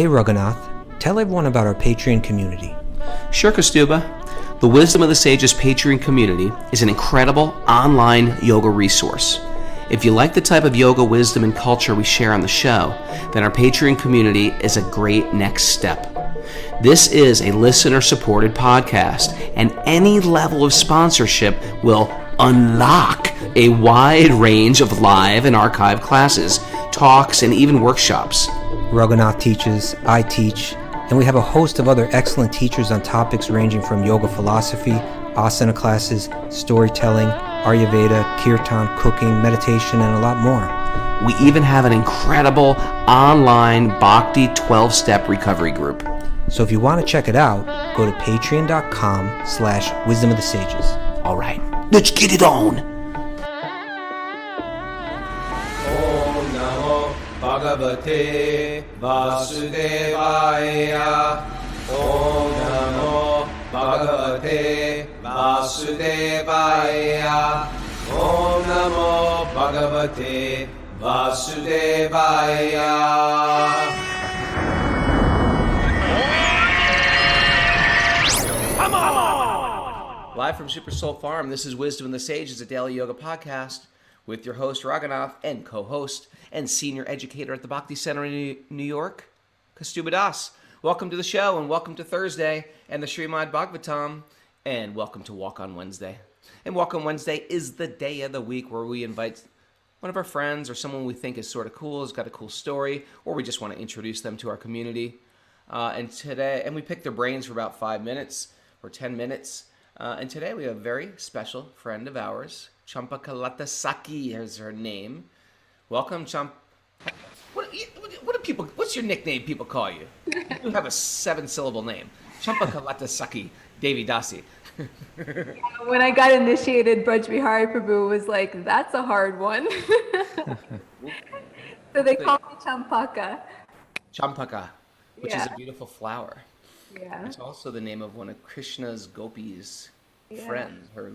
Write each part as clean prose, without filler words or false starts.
Hey Raghunath, tell everyone about our Patreon community. Sure, Kaustubha. The Wisdom of the Sages Patreon community is an incredible online yoga resource. If you like the type of yoga wisdom and culture we share on the show, then our Patreon community is a great next step. This is a listener-supported podcast, and any level of sponsorship will unlock a wide range of live and archived classes, talks, and even workshops. Raghunath teaches, I teach, and we have a host of other excellent teachers on topics ranging from yoga philosophy, asana classes, storytelling, Ayurveda, kirtan, cooking, meditation, and a lot more. We even have an incredible online Bhakti 12-step recovery group. So if you want to check it out, go to patreon.com/Wisdom of the Sages. All right, let's get it on. Om Namo Bhagavate Vasudevaya. Om Namo Bhagavate Vasudevaya. Om Namo Bhagavate Vasudevaya. Live from Super Soul Farm, this is Wisdom of the Sages, a daily yoga podcast with your host Raghunath and co-host and senior educator at the Bhakti Center in New York, Kaustubha Das. Welcome to the show, and welcome to Thursday and the Srimad Bhagavatam, and welcome to Walk on Wednesday. And Walk on Wednesday is the day of the week where we invite one of our friends or someone we think is sort of cool, has got a cool story, or we just want to introduce them to our community. And we pick their brains for about 5 minutes or 10 minutes. And today we have a very special friend of ours, Champakalata Saki is her name. Welcome, Champ. What do people? What's your nickname people call you? You have a 7-syllable name, Champakalata Saki Devi Dasi. When I got initiated, Braj Bihari Prabhu was like, "That's a hard one." So they call me Champaka. Champaka, which is a beautiful flower. Yeah. It's also the name of one of Krishna's gopis' friends, her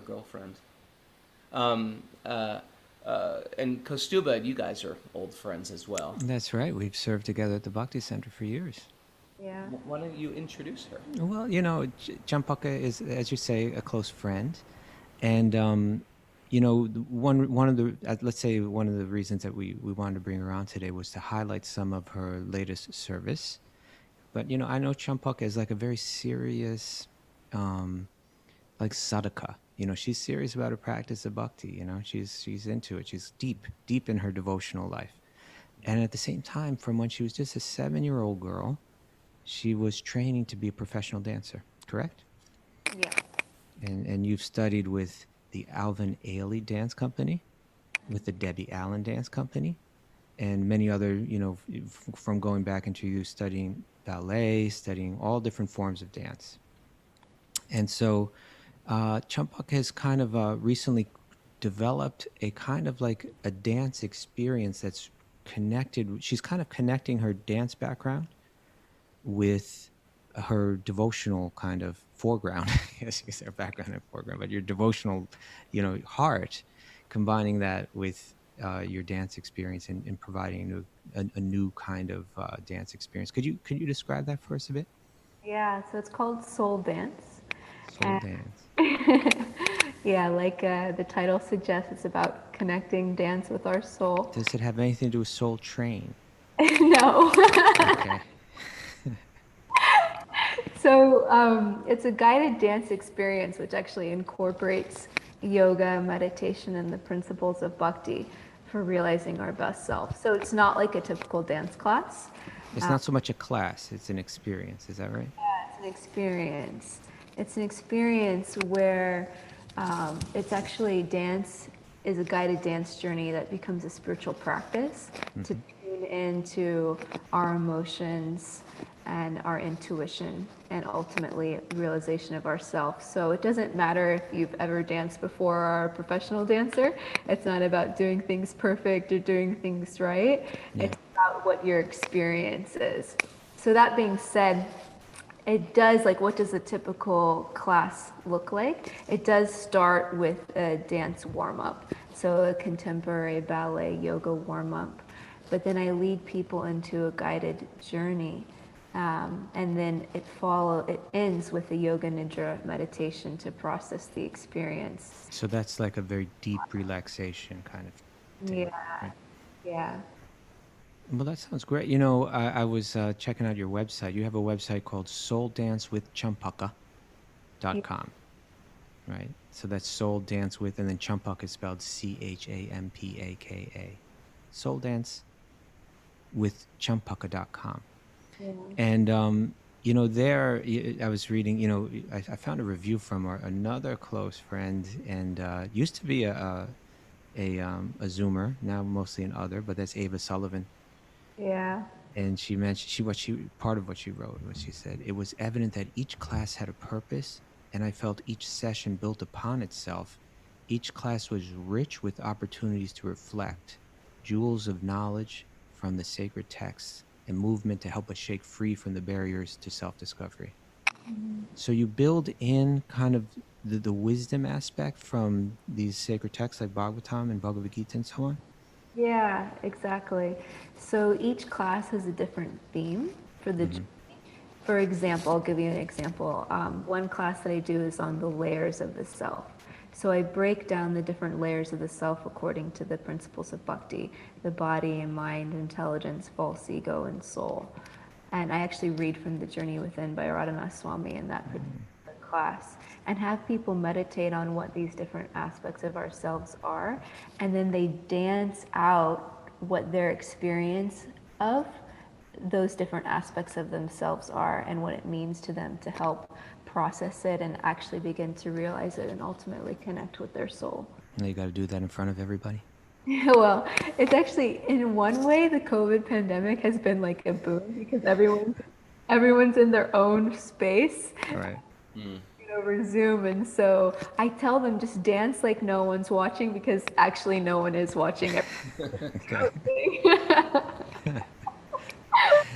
girlfriend. And Kaustubha, you guys are old friends as well. That's right. We've served together at the Bhakti Center for years. Yeah. Why don't you introduce her? Well, you know, Champaka is, as you say, a close friend, and you know, one of the reasons that we wanted to bring her on today was to highlight some of her latest service. But, you know, I know Champaka is like a very serious, like sadhaka. You know, she's serious about her practice of bhakti. You know, she's into it. She's deep in her devotional life. And at the same time, from when she was just a 7-year-old girl, she was training to be a professional dancer, correct? Yeah. And you've studied with the Alvin Ailey Dance Company, with the Debbie Allen Dance Company, and many other, you know, from going back into you studying ballet, studying all different forms of dance. And so Champak has kind of recently developed a kind of like a dance experience that's connected. She's kind of connecting her dance background with her devotional kind of foreground. Yes, you say her background and foreground, but your devotional, you know, heart, combining that with your dance experience and providing a new kind of dance experience. Could you describe that for us a bit? Yeah. So it's called soul dance. Soul dance. Yeah, like the title suggests, it's about connecting dance with our soul. Does it have anything to do with Soul Train? No. Okay. So it's a guided dance experience which actually incorporates yoga, meditation, and the principles of bhakti for realizing our best self. So it's not like a typical dance class. It's not so much a class, it's an experience. Is that right? Yeah, it's an experience. It's an experience where it's actually dance is a guided dance journey that becomes a spiritual practice to tune into our emotions and our intuition and ultimately realization of ourself. So it doesn't matter if you've ever danced before or are a professional dancer. It's not about doing things perfect or doing things right. Yeah. It's about what your experience is. So that being said, it does, like, what does a typical class look like? It does start with a dance warm-up. So a contemporary ballet yoga warm-up. but then I lead people into a guided journey. And then it ends with a yoga nidra meditation to process the experience. So that's like a very deep relaxation kind of thing. Yeah, Right? yeah. Well, that sounds great. I was checking out your website. You have a website called souldancewithchampaka.com, right? So that's soul dance with, and then champaka is spelled Champaka. Souldancewithchampaka.com. Yeah. And I was reading. I found a review from another close friend, and used to be a Zoomer, now mostly an other, but that's Ava Sullivan. Yeah. And she mentioned part of what she wrote was, she said, it was evident that each class had a purpose, and I felt each session built upon itself. Each class was rich with opportunities to reflect, jewels of knowledge from the sacred texts, and movement to help us shake free from the barriers to self-discovery. So you build in kind of the wisdom aspect from these sacred texts like Bhagavatam and Bhagavad Gita and so on? Yeah, exactly. So each class has a different theme for the journey. For example, I'll give you an example. One class that I do is on the layers of the self. So I break down the different layers of the self according to the principles of bhakti, the body and mind, intelligence, false ego, and soul. And I actually read from The Journey Within by Radhanath Swami in that particular class, and have people meditate on what these different aspects of ourselves are, and then they dance out what their experience of those different aspects of themselves are and what it means to them to help process it and actually begin to realize it and ultimately connect with their soul. Now you got to do that in front of everybody. Well, it's actually, in one way, the COVID pandemic has been like a boon because everyone's in their own space. All right. Over Zoom, and so I tell them just dance like no one's watching, because actually no one is watching everything.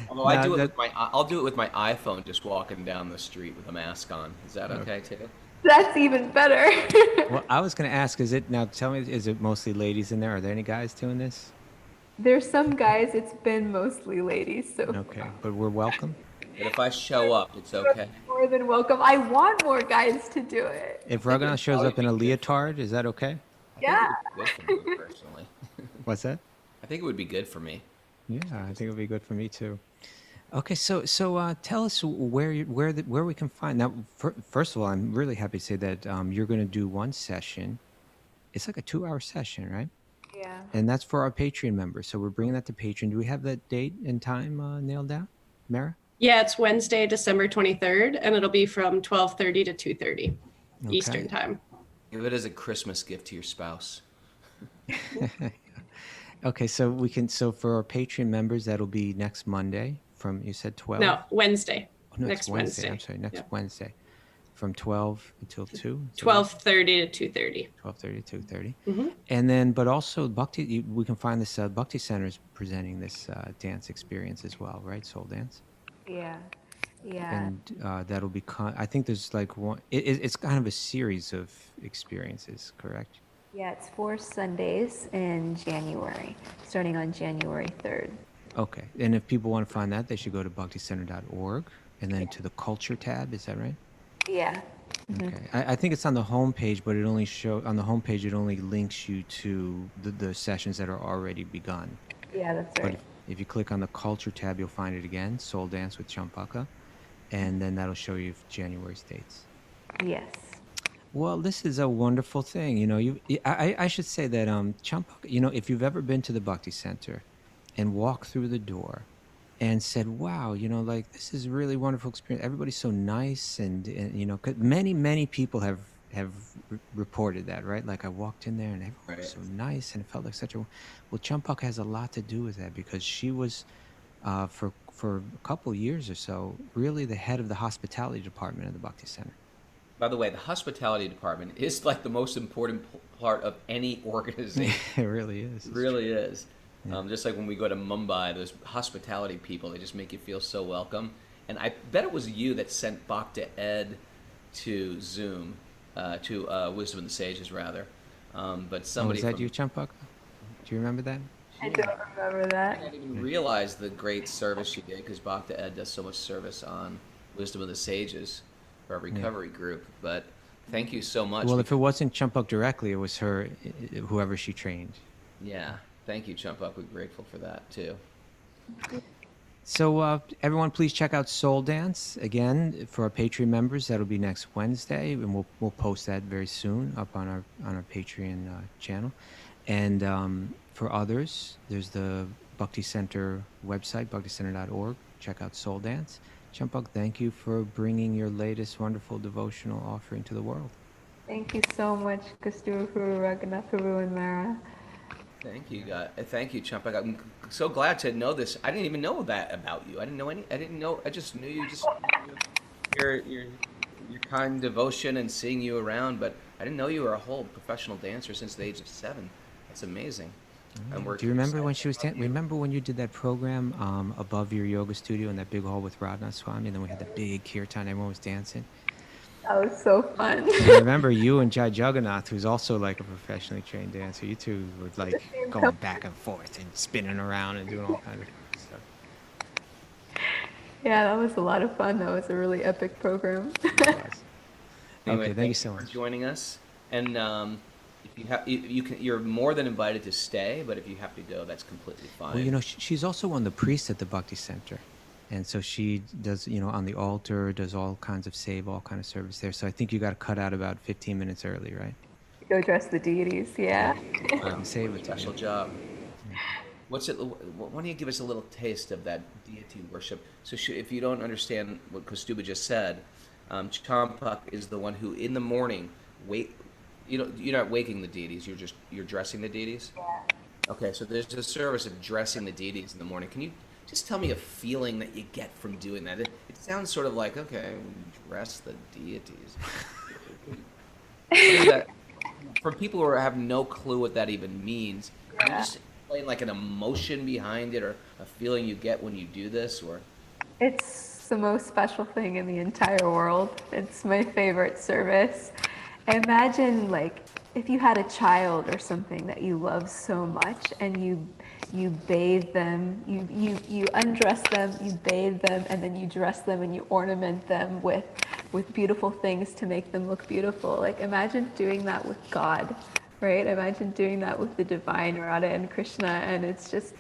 Although I'll do it with my iPhone, just walking down the street with a mask on. Is that okay too? That's even better. Well, I was going to ask, tell me, is it mostly ladies in there? Are there any guys doing this? There's some guys, it's been mostly ladies, so Okay, but we're welcome. But if I show up, it's okay. more than welcome. I want more guys to do it. If Raghunath shows up in a leotard, is that okay? Yeah. I think it would be good for me, personally. What's that? I think it would be good for me. Yeah, I think it would be good for me too. Okay, so tell us where we can find now. First of all, I'm really happy to say that you're going to do one session. It's like a 2-hour session, right? Yeah. And that's for our Patreon members. So we're bringing that to Patreon. Do we have that date and time nailed down, Mara? Yeah, it's Wednesday, December 23rd, and it'll be from 12:30 to 2:30 Okay. Eastern time. Give it as a Christmas gift to your spouse. Okay, so for our Patreon members, that'll be next Monday from, you said 12? No, Wednesday. Oh, no, it's next Wednesday. I'm sorry, next Yeah. Wednesday from 12 until 2? 12:30 to 2:30. 12:30 to 2:30. Mm-hmm. And then, but also we can find this, Bhakti Center is presenting this dance experience as well, right? Soul dance. Yeah. Yeah. And that'll be, I think there's like one, it's kind of a series of experiences, correct? Yeah, it's 4 Sundays in January, starting on January 3rd. Okay. And if people want to find that, they should go to bhakticenter.org and then to the culture tab. Is that right? Yeah. Okay. I think it's on the homepage, but on the homepage, it only links you to the sessions that are already begun. Yeah, that's But right. if you click on the culture tab, you'll find it again, Soul Dance with Champaka, and then that'll show you January's dates. Yes. Well, this is a wonderful thing. I should say that Champaka, if you've ever been to the Bhakti Center and walked through the door and said, wow, like this is a really wonderful experience. Everybody's so nice, and 'cause many people have reported that, right? Like I walked in there and everyone was so nice, and it felt like well, Champaka has a lot to do with that, because she was for a couple years or so really the head of the hospitality department of the Bhakti Center. By the way, the hospitality department is like the most important part of any organization. It really is. It really is. Yeah. Just like when we go to Mumbai, those hospitality people, they just make you feel so welcome. And I bet it was you that sent Bhakti Ed to Zoom, to Wisdom and the Sages, rather. But somebody. Was that you, Champaka? Do you remember that? I don't remember that. I didn't even realize the great service she did because Bhakti Ed does so much service on Wisdom of the Sages for our recovery group. But thank you so much. Well, if it wasn't Chumpuk directly, it was her, whoever she trained. Yeah, thank you, Chumpuk. We're grateful for that too. So everyone, please check out Soul Dance again for our Patreon members. That'll be next Wednesday, and we'll post that very soon up on our Patreon channel. And for others, there's the Bhakti Center website, bhakticenter.org. Check out Soul Dance. Champak, thank you for bringing your latest wonderful devotional offering to the world. Thank you so much, Kaustubha, Raghunath, and Mara. Thank you, God. Thank you, Chumpuk. I'm so glad to know this. I didn't even know that about you. I didn't know any. I didn't know. I just knew you. Just your kind devotion and seeing you around. But I didn't know you were a whole professional dancer since the age of 7. That's amazing. And Do you remember when she was remember when you did that program above your yoga studio in that big hall with Raghunath Swami, and then we had the big kirtan, everyone was dancing? That was so fun. And I remember you and Jai Jagannath, who's also like a professionally trained dancer, you two were like going back and forth and spinning around and doing all kinds of stuff. Yeah, that was a lot of fun. That was a really epic program. Anyway, Okay, thank you so for much. joining us. And if you have, you're more than invited to stay. But if you have to go, that's completely fine. Well, you know, she's also one of the priests at the Bhakti Center. And so she does, you know, on the altar, does all kinds of save, all kind of service there. So I think you got to cut out about 15 minutes early, right? Go dress the deities, yeah. Save it. Special job. What's it? Why don't you give us a little taste of that deity worship? So, if you don't understand what Kaustubha just said, Champak is the one who, in the morning, you're not waking the deities. You're dressing the deities. Yeah. Okay, so there's a service of dressing the deities in the morning. Can you just tell me a feeling that you get from doing that? It sounds sort of like, okay, dress the deities. What is that? For people who have no clue what that even means, can you just explain like an emotion behind it or a feeling you get when you do this? Or It's the most special thing in the entire world. It's my favorite service. Imagine like if you had a child or something that you love so much and you bathe them, you undress them, you bathe them, and then you dress them and you ornament them with beautiful things to make them look beautiful. Like imagine doing that with God, right? Imagine doing that with the divine Radha and Krishna, and it's just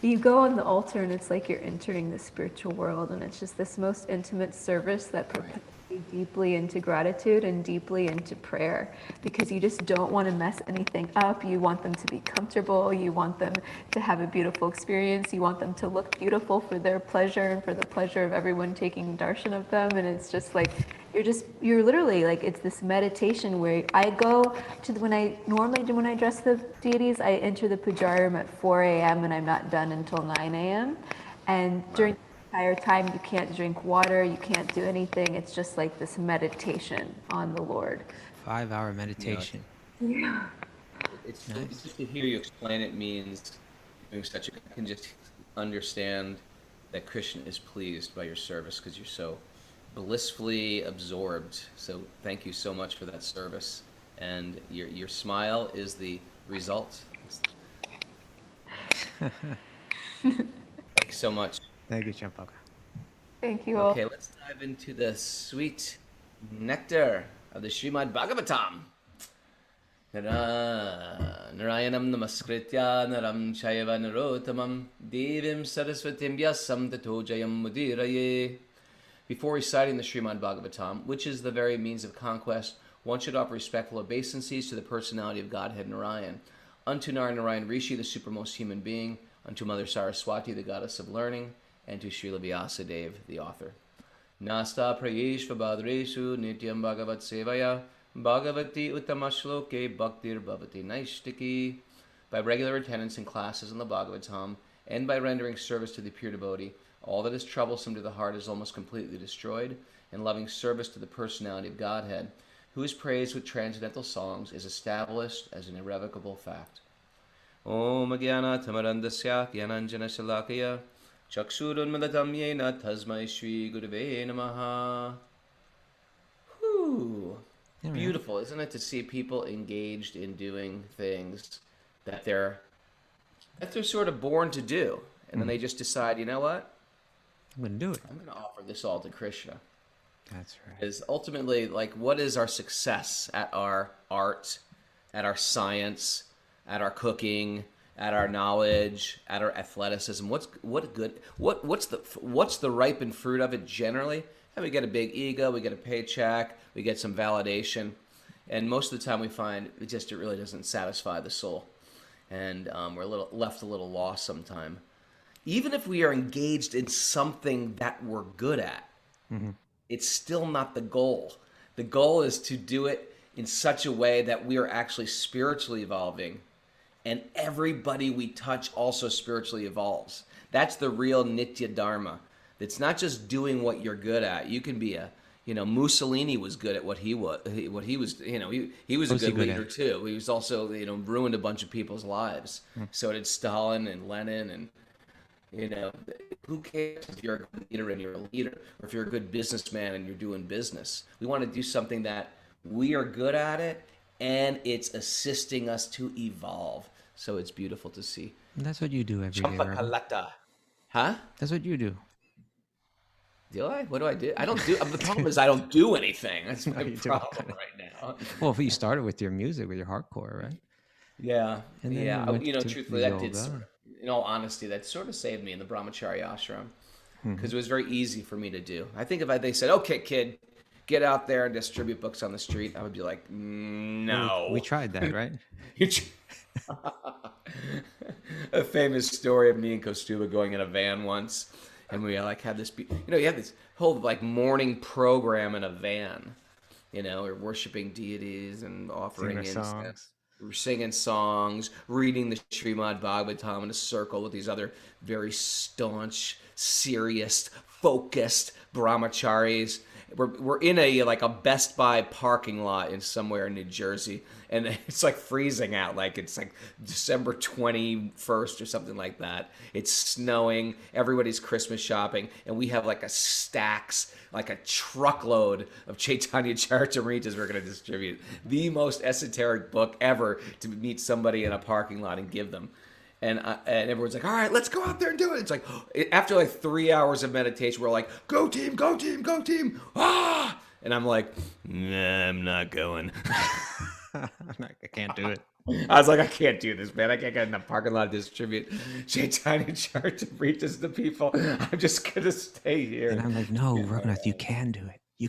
you go on the altar and it's like you're entering the spiritual world, and it's just this most intimate service that propels you deeply into gratitude and deeply into prayer, because you just don't want to mess anything up. You want them to be comfortable, you want them to have a beautiful experience, you want them to look beautiful for their pleasure and for the pleasure of everyone taking darshan of them. And it's just like you're literally like, it's this meditation where I go to when I normally do when I dress the deities, I enter the puja room at 4 a.m. and I'm not done until 9 a.m. And during the entire time you can't drink water, you can't do anything. It's just like this meditation on the Lord. 5-hour meditation. Yeah. it's just to hear you explain it means doing such a. I can just understand that Krishna is pleased by your service because you're so blissfully absorbed. So thank you so much for that service, and your smile is the result. Thank you so much. Thank you, Champak. Thank you all. Okay, let's dive into the sweet nectar of the Srimad Bhagavatam. Narayanam namaskritya naram chaiva narotamam devim saraswatim vyasam tato jayam mudiraye. Before reciting the Srimad Bhagavatam, which is the very means of conquest, one should offer respectful obeisances to the personality of Godhead Narayan, unto Narayan Rishi, the supermost human being, unto Mother Saraswati, the goddess of learning, and to Srila Vyasadeva, the author. Nasta prayeshva badreshu nityam bhagavat sevaya bhagavati uttamashloke bhaktir bhavati naishtiki. By regular attendance in classes in the Bhagavatam, and by rendering service to the pure devotee, all that is troublesome to the heart is almost completely destroyed, and loving service to the personality of Godhead, who is praised with transcendental songs, is established as an irrevocable fact. Om Agyana Tamarandasya Gyananjana Shalakaya Chakshurunmadatam Yena Tasmai Shri Gurave Namaha. Whew. Beautiful, isn't it, to see people engaged in doing things that they're that they're sort of born to do, and then they just decide, you know what, I'm going to do it. I'm going to offer this all to Krishna. That's right. Is ultimately like, what is our success at our art, at our science, at our cooking, at our knowledge, at our athleticism? What's the ripened fruit of it generally? And we get a big ego, we get a paycheck, we get some validation, and most of the time we find it really doesn't satisfy the soul, and we're left a little lost sometime. Even if we are engaged in something that we're good at, it's still not the goal. The goal is to do it in such a way that we are actually spiritually evolving, and everybody we touch also spiritually evolves. That's the real Nitya Dharma. It's not just doing what you're good at. You can be Mussolini was good at what he was. He was a good leader too. He was also, ruined a bunch of people's lives. So did Stalin and Lenin, and who cares if you're a good leader and you're a leader, or if you're a good businessman and you're doing business? We want to do something that we are good at it, and it's assisting us to evolve. So it's beautiful to see. And that's what you do every day, Robin. Champakalata. Huh? That's what you do. Do I? What do I do? I don't do. The problem is I don't do anything. That's my problem right now. Well, if you started with your music, with your hardcore, right? Yeah. And then Yeah. you went to Truthfully, that yoga. did in all honesty, that sort of saved me in the brahmacharya ashram, because it was very easy for me to do. I think if they said, "Okay, kid, get out there and distribute books on the street," I would be like, "No." We tried that, right? A famous story of me and Kaustubha going in a van once, and we had this. You have this whole morning program in a van. We're worshiping deities and offering incense. We're singing songs, reading the Srimad Bhagavatam in a circle with these other very staunch, serious, focused brahmacharis. We're in a Best Buy parking lot in somewhere in New Jersey, and it's freezing out. It's December 21st or something like that. It's snowing. Everybody's Christmas shopping, and we have a truckload of Chaitanya Charitamritas we're going to distribute. The most esoteric book ever to meet somebody in a parking lot and give them. And everyone's like, all right, let's go out there and do it. It's after 3 hours of meditation, we're like, go team, go team, go team. Ah! And I'm like, nah, I'm not going. I can't do it. I was like, I can't do this, man. I can't get in the parking lot to distribute Chaitanya Charitamritas to people. I'm just going to stay here. And I'm like, no, Raghunath, you can do it. You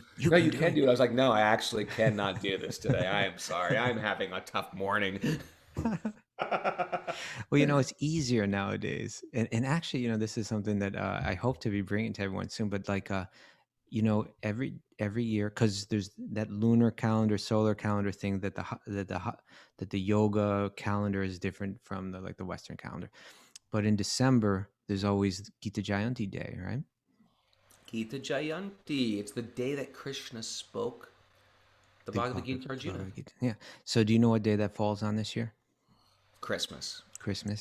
can do it. I was like, no, I actually cannot do this today. I am sorry. I'm having a tough morning. Well, it's easier nowadays, and actually, this is something that I hope to be bringing to everyone soon. But every year, because there's that lunar calendar, solar calendar thing that the yoga calendar is different from the Western calendar. But in December, there's always Gita Jayanti Day, right? Gita Jayanti. It's the day that Krishna spoke the Bhagavad Gita to Arjuna. Yeah. So do you know what day that falls on this year? Christmas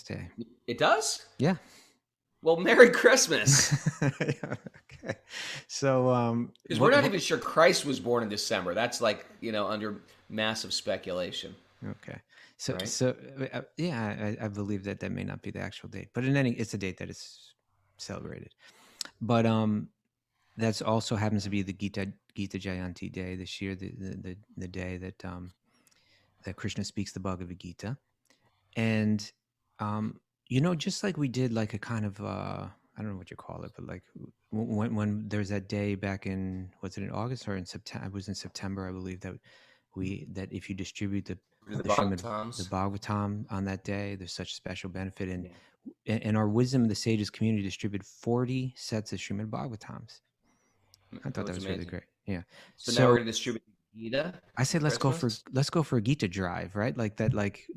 Day. It does? Yeah. Well, Merry Christmas. Okay. So because we're not even sure Christ was born in December. That's under massive speculation. Okay. So right? So yeah, I believe that may not be the actual date, but it's a date that is celebrated. But that's also happens to be the Gita Jayanti Day this year, the day that Krishna speaks the Bhagavad Gita. And, just like we did a kind of, I don't know what you call it, but when there's that day back in, was it in August or in September? It was in September, I believe, that if you distribute the Bhagavatam on that day, there's such special benefit. And our Wisdom of the Sages community distributed 40 sets of Srimad Bhagavatams. I thought that was really great. Yeah. So now we're going to distribute Gita. I said let's go for a Gita drive, right?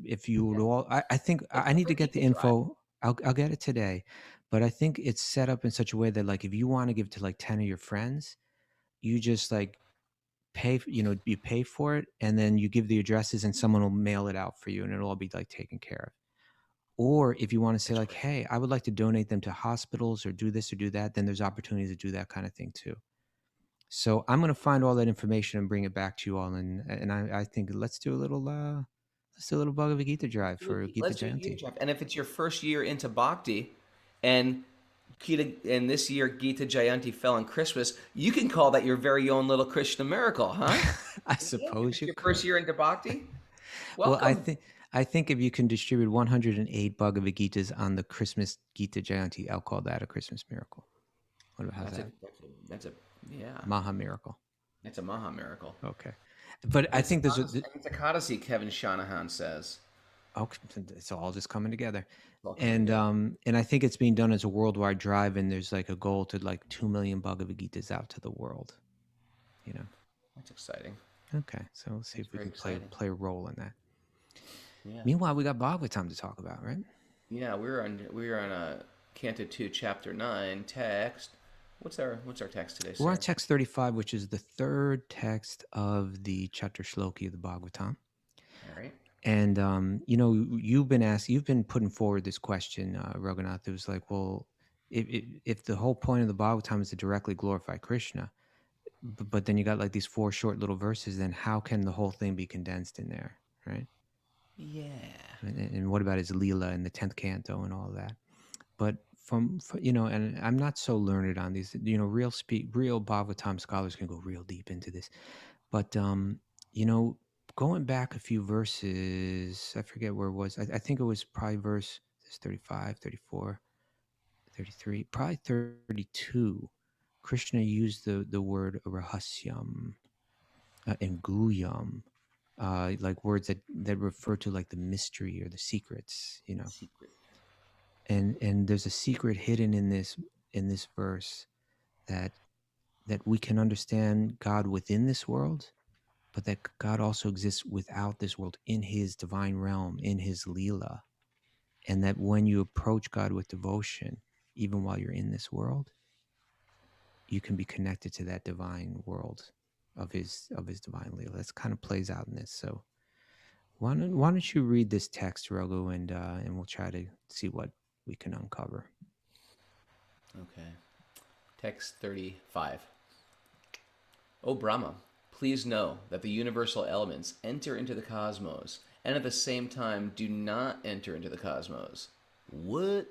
If you would all, I think I need to get the info. I'll get it today, but I think it's set up in such a way that if you want to give to 10 of your friends, you just pay, you pay for it, and then you give the addresses, and someone will mail it out for you, and it'll all be taken care of. Or if you want to say hey, I would like to donate them to hospitals or do this or do that, then there's opportunities to do that kind of thing too. So I'm going to find all that information and bring it back to you all, and I think let's do a little Let's do a little Bhagavad Gita drive for Gita Let's do Gita Jayanti. Drive. And if it's your first year into Bhakti, and and this year Gita Jayanti fell on Christmas, you can call that your very own little Krishna miracle, huh? I If suppose it's you your could. first year into Bhakti, Well, welcome. I think if you can distribute 108 Bhagavad Gitas on the Christmas Gita Jayanti, I'll call that a Christmas miracle. What about That's a that? that's a yeah. Maha miracle. It's a Maha miracle. Okay. But I think there's a It's a Codicy, Kevin Shanahan says. okay, it's all just coming together. All coming together. And I think it's being done as a worldwide drive, and there's like a goal to like 2 million Bhagavad Gitas out to the world. You know. That's exciting. Okay, so let's see if we very can play a role in that. Yeah. Meanwhile, we got Bhagavatam to talk about, right? Yeah, we're on a Canto 2, Chapter 9 text. What's our text today, sir? We're on text 35, which is the third text of the chapter shloki of the Bhagavatam. All right. And you know, you've been putting forward this question, Raghunath. It was like, well, if the whole point of the Bhagavatam is to directly glorify Krishna, but then you got like these 4 short little verses, then how can the whole thing be condensed in there, right? Yeah. And what about his Leela in the 10th canto and all of that? But you know, and I'm not so learned on these, you know, real Bhagavatam scholars can go real deep into this. But, you know, going back a few verses, I forget where it was. I think it was probably verse 35, 34, 33, probably 32. Krishna used the word rahasyam and guyam, like words that refer to like the mystery or the secrets, you know. Secret. And there's a secret hidden in this verse that we can understand God within this world, but that God also exists without this world in his divine realm, in his Leela. And that when you approach God with devotion, even while you're in this world, you can be connected to that divine world of his divine Leela. That kind of plays out in this. So why don't you read this text, Raghu, and we'll try to see what we can uncover. Okay. Text 35. O Brahma, please know that the universal elements enter into the cosmos and at the same time do not enter into the cosmos. What?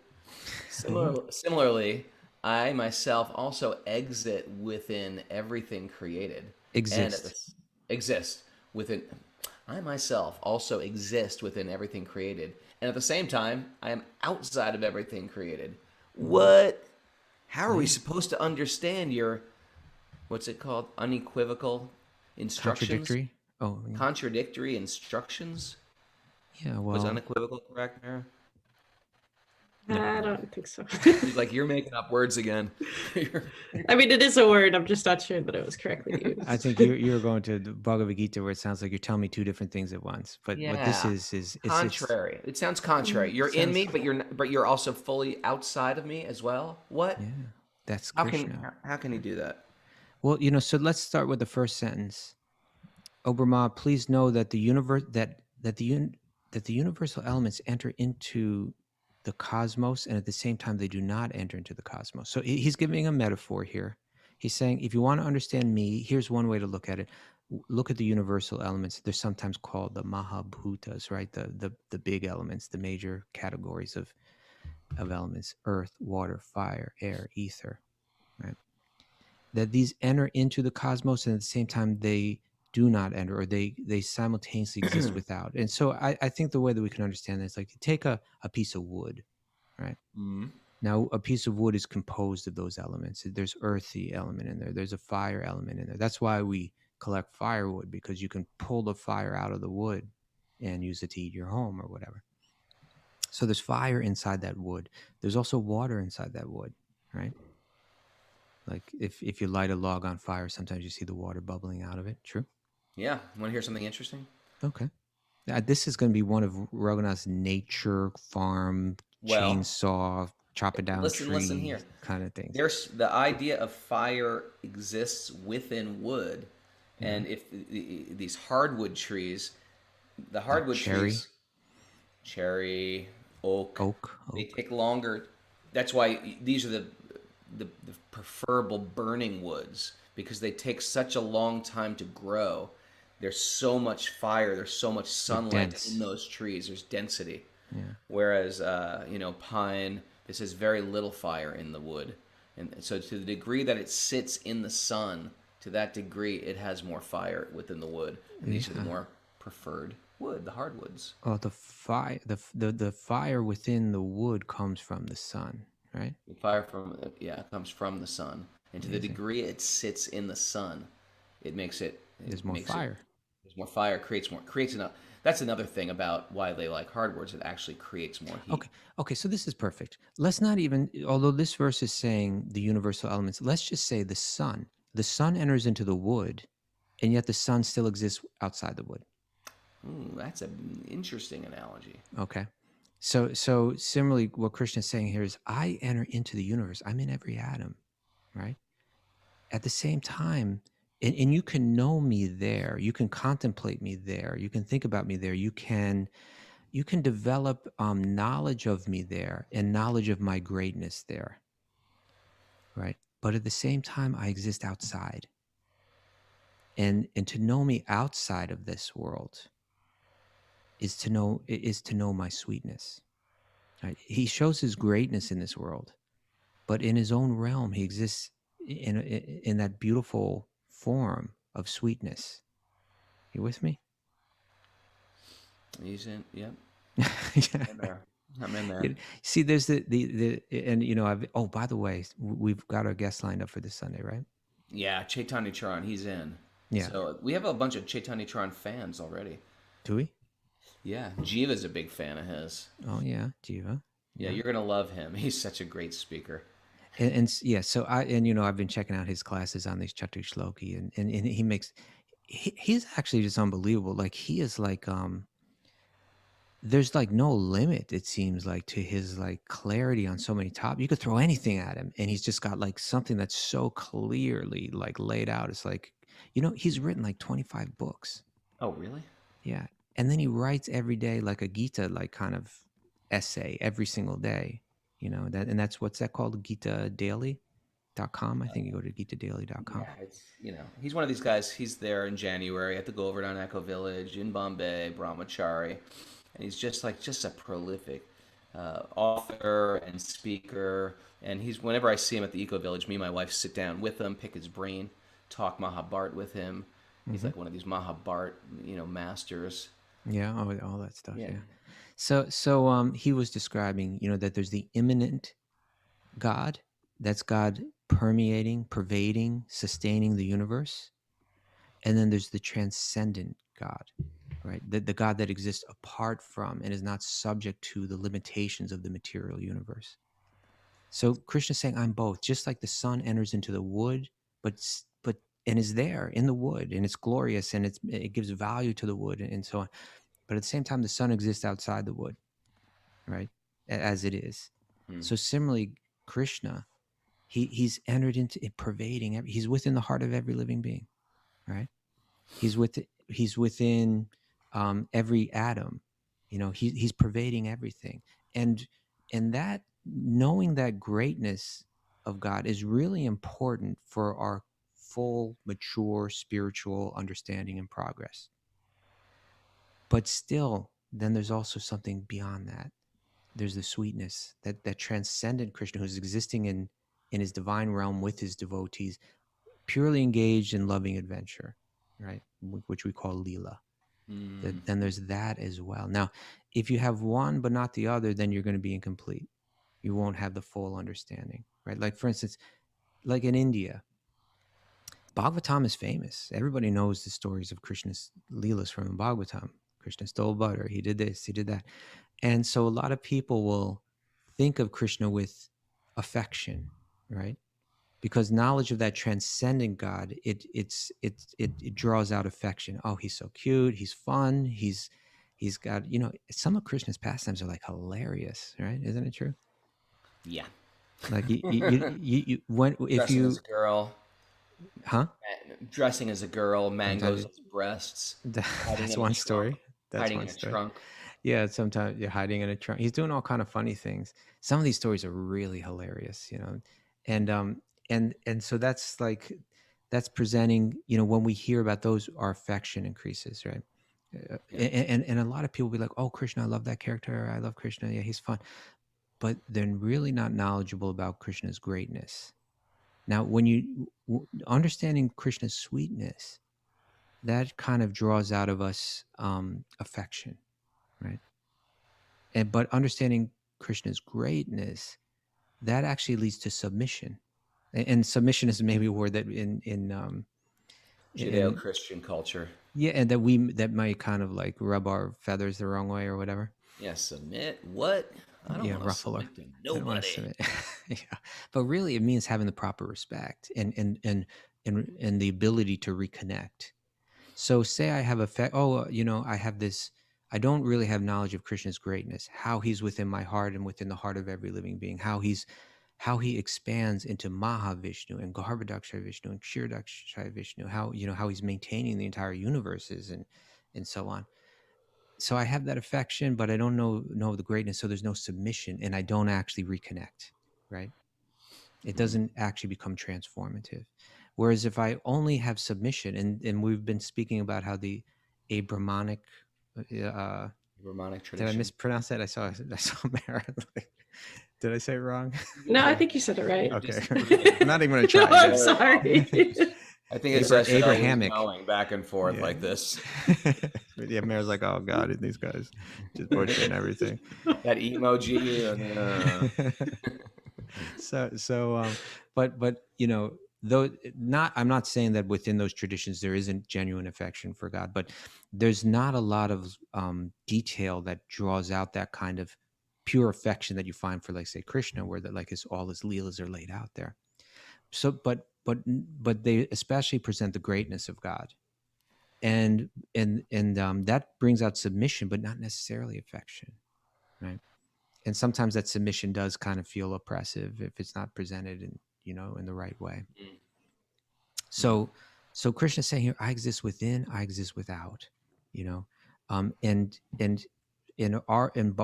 Similarly, I myself also exit within everything created. Exist within. I myself also exist within everything created, and at the same time, I am outside of everything created. What? How are we supposed to understand your, what's it called, unequivocal instructions? Contradictory? Oh, yeah. Contradictory instructions? Yeah, well. Was unequivocal correct, Mara? I don't think so. Like you're making up words again. I mean, it is a word. I'm just not sure that it was correctly used. I think you're going to the Bhagavad Gita where it sounds like you're telling me 2 different things at once. But what this is contrary. It sounds contrary. You're in me, but you're also fully outside of me as well. What? Yeah, that's How Krishna. how can he do that? Well, you know, so let's start with the first sentence. O Brahma, please know that the universal elements enter into the cosmos, and at the same time they do not enter into the cosmos. So he's giving a metaphor here. He's saying, if you want to understand me, here's one way to look at it. Look at the universal elements. They're sometimes called the Mahabhutas, right? The big elements, the major categories of elements: earth, water, fire, air, ether, right? That these enter into the cosmos, and at the same time they do not enter, or they simultaneously exist without. And so I think the way that we can understand this, like, you take a piece of wood, right? Mm-hmm. Now, a piece of wood is composed of those elements. There's earthy element in there. There's a fire element in there. That's why we collect firewood, because you can pull the fire out of the wood and use it to heat your home or whatever. So there's fire inside that wood. There's also water inside that wood, right? Like if you light a log on fire, sometimes you see the water bubbling out of it. True? Yeah. Want to hear something interesting? Okay. This is going to be one of Raghunath's nature farm chainsaw chop it down listen here kind of things. There's the idea of fire exists within wood, and if these hardwood trees, the hardwood trees, cherry, oak, they take longer. That's why these are the preferable burning woods, because they take such a long time to grow there's so much fire, there's so much They're sunlight in dense. those trees. There's density. Yeah. Whereas, pine, this has very little fire in the wood. And so, to the degree that it sits in the sun, to that degree, it has more fire within the wood. And these are the Yeah. more preferred wood, the hardwoods. Oh, the fire within the wood comes from the sun, right? The fire comes from the sun. And to the Amazing. degree it sits in the sun, it There's more makes it, fire. there's more fire, creates enough. That's another thing about why they like hardwoods. It actually creates more heat. Okay. Okay. So this is perfect. Let's not even, although this verse is saying the universal elements, let's just say the sun. The sun enters into the wood, and yet the sun still exists outside the wood. Ooh, that's an interesting analogy. Okay. So similarly, what Krishna is saying here is, I enter into the universe. I'm in every atom, right? At the same time, and you can know me there. You can contemplate me there. You can think about me there. You can develop knowledge of me there and knowledge of my greatness there, right? But at the same time, I exist outside, and to know me outside of this world is to know my sweetness. Right? He shows his greatness in this world, but in his own realm, he exists in that beautiful form of sweetness. You with me? He's in, yep. Yeah. I'm in there. I'm in there. See, there's the and oh, by the way, we've got our guest lined up for this Sunday, right? Yeah, Chaitanya Charan, he's in. Yeah. So we have a bunch of Chaitanya Charan fans already. Do we? Yeah, Jiva's a big fan of his. Oh yeah, Jiva. Yeah, you're gonna love him. He's such a great speaker. Yeah, so I've been checking out his classes on these Chatu Shloki, and he's actually just unbelievable. Like, he is like there's like no limit, it seems like, to his like clarity on so many topics. You could throw anything at him, and he's just got like something that's so clearly like laid out. It's like, he's written like 25 books. Oh, really? Yeah. And then he writes every day like a Gita like kind of essay every single day. That's what's that called? GitaDaily.com. I think you go to GitaDaily.com. Yeah, he's one of these guys. He's there in January at the Govardhan Echo Village in Bombay, Brahmachari, and he's just a prolific author and speaker. And whenever I see him at the Eco Village, me and my wife sit down with him, pick his brain, talk Mahabharat with him. He's like one of these Mahabharat, masters. Yeah, all that stuff. Yeah. So he was describing, that there's the immanent God, that's God pervading, sustaining the universe, and then there's the transcendent God, right? The God that exists apart from and is not subject to the limitations of the material universe. So Krishna's saying, I'm both. Just like the sun enters into the wood, and is there in the wood, and it's glorious, and it gives value to the wood, and so on. But at the same time, the sun exists outside the wood, right? As it is. So similarly, Krishna, he's entered into it, pervading. He's within the heart of every living being, right? He's within every atom. He's pervading everything, and that, knowing that greatness of God is really important for our full, mature spiritual understanding and progress. But still, then there's also something beyond that. There's the sweetness, that transcendent Krishna who's existing in his divine realm with his devotees, purely engaged in loving adventure, right? Which we call Leela. Then there's that as well. Now, if you have one but not the other, then you're going to be incomplete. You won't have the full understanding, right? Like, for instance, like in India, Bhagavatam is famous. Everybody knows the stories of Krishna's Leelas from the Bhagavatam. Krishna stole butter. He did this, he did that. And so a lot of people will think of Krishna with affection, right? Because knowledge of that transcendent God, it draws out affection. Oh, he's so cute. He's fun. He's got, some of Krishna's pastimes are like hilarious, right? Isn't it true? Yeah. Like if Dressing you, as a girl. huh? Dressing as a girl, mangoes as breasts. That's one story. Hiding in a trunk. Yeah, sometimes you're hiding in a trunk. He's doing all kind of funny things. Some of these stories are really hilarious, and so that's like that's presenting, when we hear about those, our affection increases, right? And a lot of people be like, oh, Krishna, I love that character. I love Krishna. Yeah, he's fun. But they're really not knowledgeable about Krishna's greatness. Now, when you understanding Krishna's sweetness, that kind of draws out of us affection, right? But understanding Krishna's greatness, that actually leads to submission. And submission is maybe a word that in Judeo-Christian culture. Yeah, and that might kind of like rub our feathers the wrong way or whatever. Yeah, submit what? I don't want to ruffle submit to I don't wanna nobody. submit. Yeah, but really, it means having the proper respect and the ability to reconnect. So, say I have I have this. I don't really have knowledge of Krishna's greatness, how he's within my heart and within the heart of every living being, how he expands into Mahavishnu and Garbhodakshay Vishnu and Kshirodakshay Vishnu, how he's maintaining the entire universes and so on. So I have that affection, but I don't know the greatness. So there's no submission, and I don't actually reconnect, right? It doesn't actually become transformative. Whereas if I only have submission, and we've been speaking about how the Abrahamic, Brahmanic tradition. did I mispronounce that? I saw Mara. Did I say it wrong? No, I think you said it right. Okay, I'm not even going to try. No, I'm sorry. I think it's just Abrahamic. going back and forth like this. Yeah, Mara's like, oh God, these guys just butchering everything. That emoji. But I'm not saying that within those traditions there isn't genuine affection for God, but there's not a lot of detail that draws out that kind of pure affection that you find for, like, say, Krishna, where all his leelas are laid out there. So, but they especially present the greatness of God, and that brings out submission, but not necessarily affection, right? And sometimes that submission does kind of feel oppressive if it's not presented in the right way. So Krishna's saying here, I exist within, I exist without, but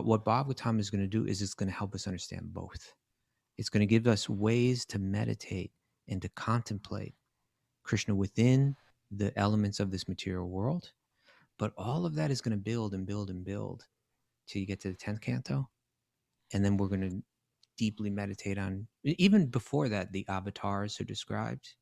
what Bhagavatam is going to do is it's going to help us understand both. It's going to give us ways to meditate and to contemplate Krishna within the elements of this material world. But all of that is going to build and build and build till you get to the 10th canto. And then we're going to deeply meditate on, even before that, the avatars are described.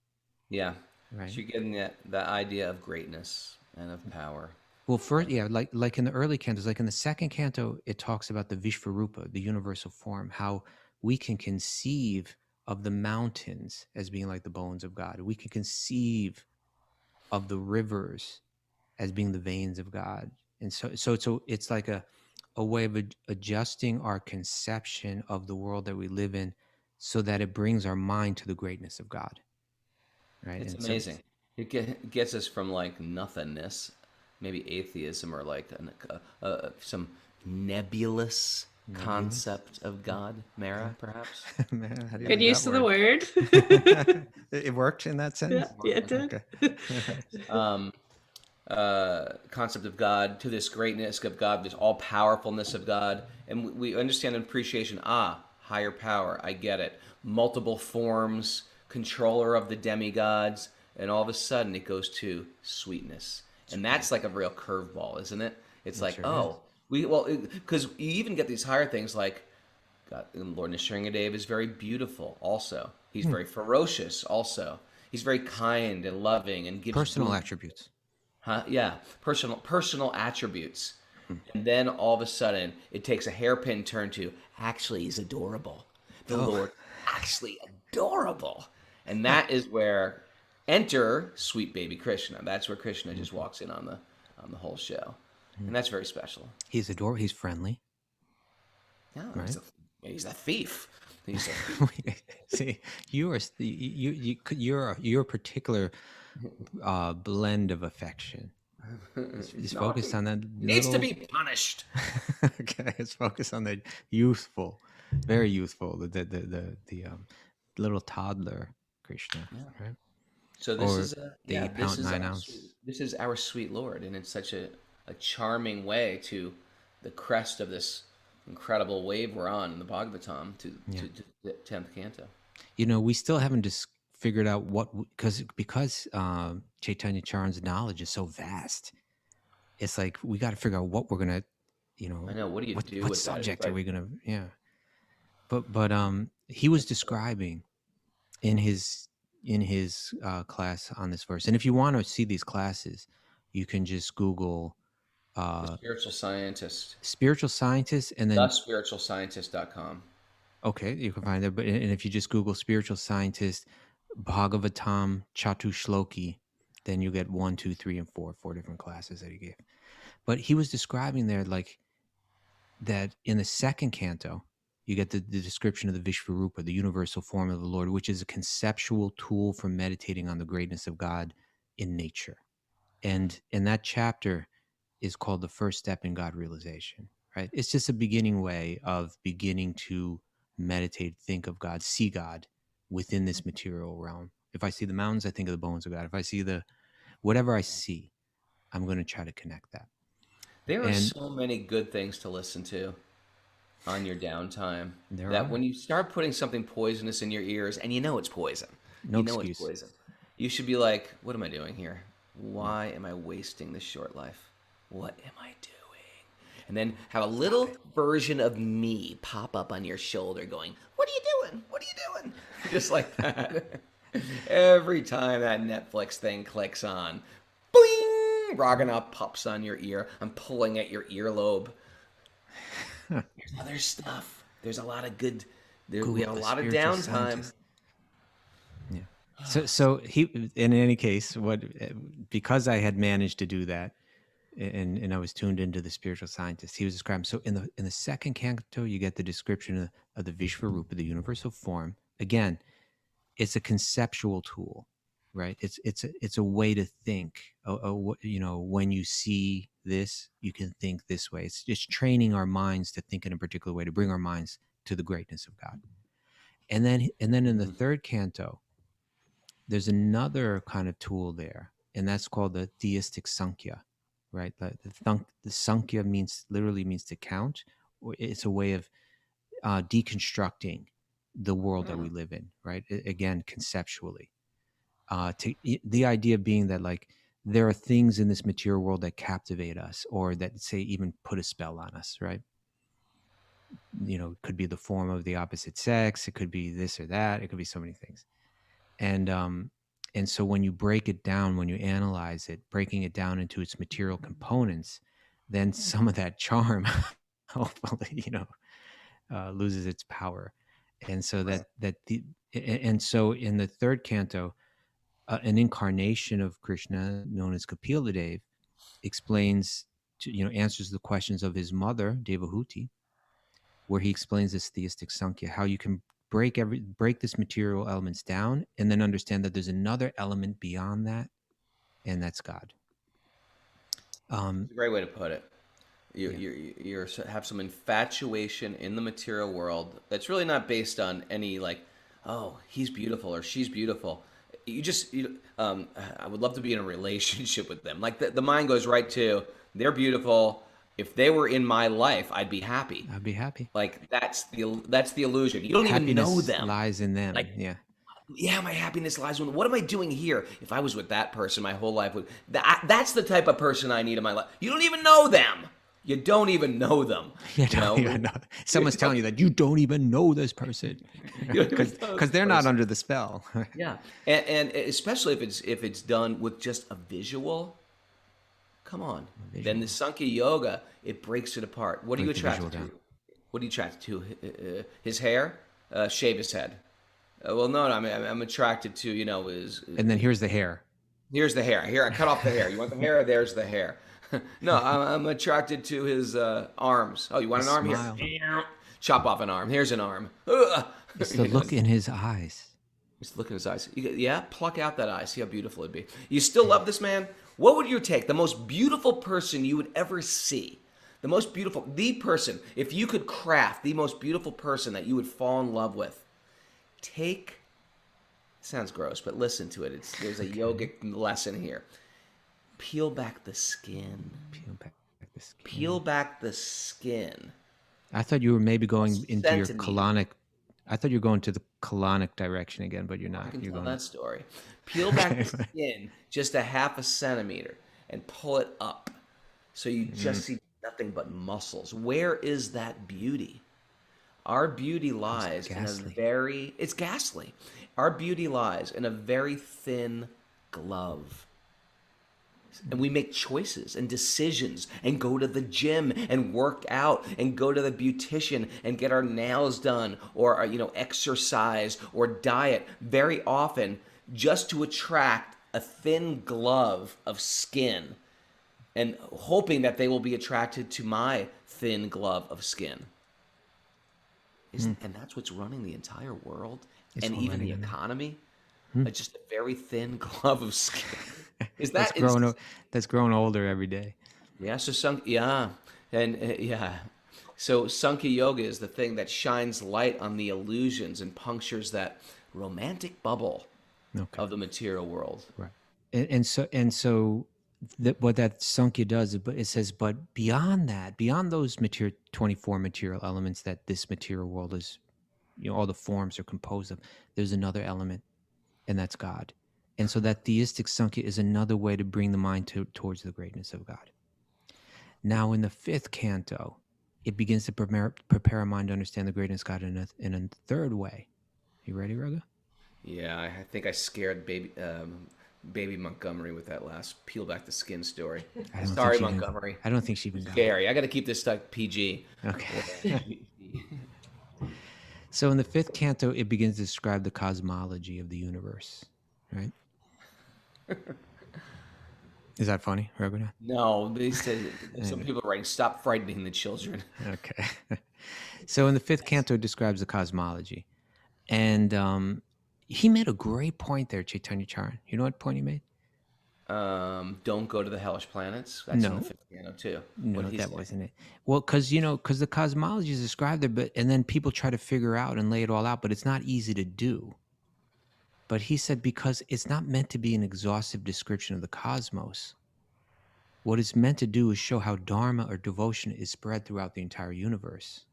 Yeah. Right. So you're getting that idea of greatness and of power. Well, first, yeah, like in the early cantos, like in the second canto, it talks about the Vishvarupa, the universal form, how we can conceive of the mountains as being like the bones of God. We can conceive of the rivers as being the veins of God. And so it's like a way of adjusting our conception of the world that we live in so that it brings our mind to the greatness of God. Right? It's amazing. It gets us from like nothingness, maybe atheism, or like some nebulous concept of God, Mara, perhaps. Good use of the word. It worked in that sense? Yeah, it did. Okay. Concept of God, to this greatness of God, this all-powerfulness of God. And we understand and appreciation, higher power, I get it. Multiple forms, controller of the demigods, and all of a sudden it goes to sweetness. And that's like a real curveball, isn't it? It's like, because you even get these higher things like God, Lord Nisringadev is very beautiful also. He's very ferocious also. He's very kind and loving and gives personal attributes. Yeah, personal attributes. And then all of a sudden it takes a hairpin turn to, actually he's adorable. The Lord actually adorable. And that is where enter sweet baby Krishna. That's where Krishna just walks in on the whole show. And that's very special. He's adorable. He's friendly. Yeah, right? He's a thief. See, you're a particular blend of affection. It's focused on that. Needs to be punished. Okay, it's focused on the youthful, very youthful, the little toddler Krishna, right? So this this is our sweet Lord, and it's such a charming way to the crest of this incredible wave we're on in the Bhagavatam to the 10th canto. We still haven't figured out because Chaitanya Charan's knowledge is so vast. It's like we got to figure out what we're gonna, I know. What do you do what with that? subject It's are like, we gonna? Yeah. But he was describing in his class on this verse, and if you want to see these classes, you can just Google the spiritual scientist, spiritual scientist, and then thespiritualscientist.com. okay, you can find it. But and if you just Google spiritual scientist Bhagavatam Chatushloki, then you get 1, 2, 3, and 4 different classes that he gave. But he was describing there like that in the second canto, you get the description of the Vishvarupa, the universal form of the Lord, which is a conceptual tool for meditating on the greatness of God in nature. And that chapter is called the first step in God realization, right? It's just a beginning way of beginning to meditate, think of God, see God within this material realm. If I see the mountains, I think of the bones of God. If I see whatever I see, I'm going to try to connect that. There are And so many good things to listen to on your downtime there that are when you start putting something poisonous in your ears and you know it's poison, no excuse. it's poison, you should be like, what am I doing here? Why am I wasting this short life? What am I doing? And then have a little version of me pop up on your shoulder going, what are you doing? What are you doing? Just like that. Every time that Netflix thing clicks on, bling, Raghunath pops on your ear. I'm pulling at your earlobe. There's other stuff. There's a lot of good. We have a Google lot of spiritual downtime. scientist. Yeah. So he, in any case, because I had managed to do that, and I was tuned into the spiritual scientist, he was describing. So in the second canto, you get the description of the Vishvarupa, the universal form. Again, it's a conceptual tool, right? It's a way to think. When you see this, you can think this way. It's just training our minds to think in a particular way, to bring our minds to the greatness of God. And then in the third canto, there's another kind of tool there, and that's called the theistic sankhya, right? The sankhya literally means to count, or it's a way of deconstructing the world that we live in, right? Again, conceptually, the idea being that like there are things in this material world that captivate us, or that say even put a spell on us, right? It could be the form of the opposite sex, it could be this or that, it could be so many things. And so when you break it down, when you analyze it, breaking it down into its material components, then some of that charm hopefully loses its power. And so and so in the third canto, an incarnation of Krishna known as Kapila explains answers the questions of his mother Devahuti, where he explains this theistic sankhya, how you can break this material elements down and then understand that there's another element beyond that, and that's God. It's a great way to put it. You have some infatuation in the material world that's really not based on any like, oh, he's beautiful or she's beautiful. I would love to be in a relationship with them. Like the mind goes right to, they're beautiful. If they were in my life, I'd be happy. I'd be happy. Like that's the illusion. You don't even know them. Lies in them. Like, yeah, my happiness lies in, what am I doing here? If I was with that person, my whole life would. That's the type of person I need in my life. You don't even know them. You don't even know them. You don't even know. Someone's telling you that you don't even know this person because they're not under the spell. Yeah, and especially if it's done with just a visual. Come on. Then the Sankhya Yoga, it breaks it apart. What are you attracted to? What are you attracted to? His hair? Shave his head. Well, no, I'm attracted to, his... And then here's the hair. Here's the hair. Here, I cut off the hair. You want the hair? There's the hair. No, I'm attracted to his arms. Oh, you want an arm? Smile. Here. Chop off an arm. Here's an arm. It's the look in his eyes. Just look at his eyes. Yeah, pluck out that eye. See how beautiful it'd be. You still love this man? What would you take? The most beautiful person you would ever see. The person. If you could craft the most beautiful person that you would fall in love with. Sounds gross, but listen to it. There's a yogic lesson here. Peel back the skin. Peel back the skin. Peel back the skin. I thought you were maybe going into your Centimeter. colonic. I thought you were going to the colonic direction again, but you're I not. can You're tell going. that story. Peel back the skin just a half a centimeter and pull it up. So you just see nothing but muscles. Where is that beauty? Our beauty lies in a ghastly. it's ghastly. Our beauty lies in a very thin glove. And we make choices and decisions and go to the gym and work out and go to the beautician and get our nails done or exercise or diet very often just to attract a thin glove of skin and hoping that they will be attracted to my thin glove of skin. And that's what's running the entire world It's and all even running the on that. economy. Just a very thin glove of skin. Is That's that growing. That's growing older every day. Yeah, yeah. So Sankhya Yoga is the thing that shines light on the illusions and punctures that romantic bubble Okay. of the material world. Right. And so what that Sankhya does, but it says, but beyond that, beyond those 24 material elements that this material world is, all the forms are composed of, there's another element, and that's God. And so that theistic Sankhya is another way to bring the mind towards the greatness of God. Now, in the 5th canto, it begins to prepare our mind to understand the greatness of God in a third way. You ready, Raghu? Yeah, I think I scared baby Montgomery with that last peel back the skin story. Sorry, Montgomery. I don't think she even got it. Scary. I got to keep this stuff PG. Okay. So in the 5th canto, it begins to describe the cosmology of the universe, right? Is that funny, Raghunath? No, they said some people are writing, "Stop frightening the children." Okay. So in the 5th canto, it describes the cosmology. And he made a great point there, Chaitanya Charan. You know what point he made? Don't go to the hellish planets. That's in the No. fifth piano too. No, What did he that say? wasn't it. Well, because the cosmology is described there, and then people try to figure out and lay it all out, but it's not easy to do. But he said because it's not meant to be an exhaustive description of the cosmos. What it's meant to do is show how dharma or devotion is spread throughout the entire universe.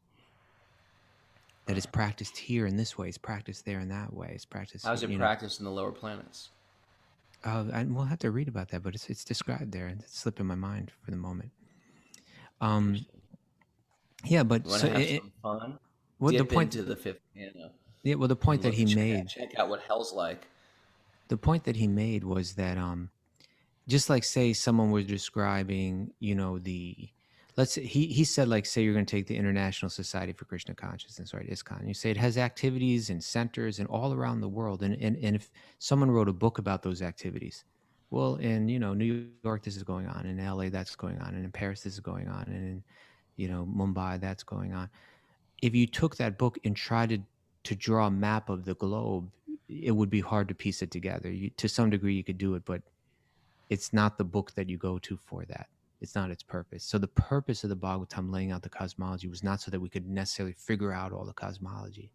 That it's practiced here in this way, it's practiced there in that way, it's practiced. How's it practiced in the lower planets? We'll have to read about that, but it's described there, and it's slipping my mind for the moment. Yeah, but You want to have some fun? Dip into the fifth piano. Yeah, well, the point that he made. Check out what hell's like. The point that he made was that just like say someone was describing, let's say he said, like, say you're going to take the International Society for Krishna Consciousness, right, ISKCON. You say it has activities and centers and all around the world, and if someone wrote a book about those activities, well, in New York this is going on, in LA that's going on, and in Paris this is going on, and in Mumbai that's going on. If you took that book and tried to draw a map of the globe, it would be hard to piece it together. To some degree you could do it, but it's not the book that you go to for that. It's not its purpose. So the purpose of the Bhagavatam laying out the cosmology was not so that we could necessarily figure out all the cosmology,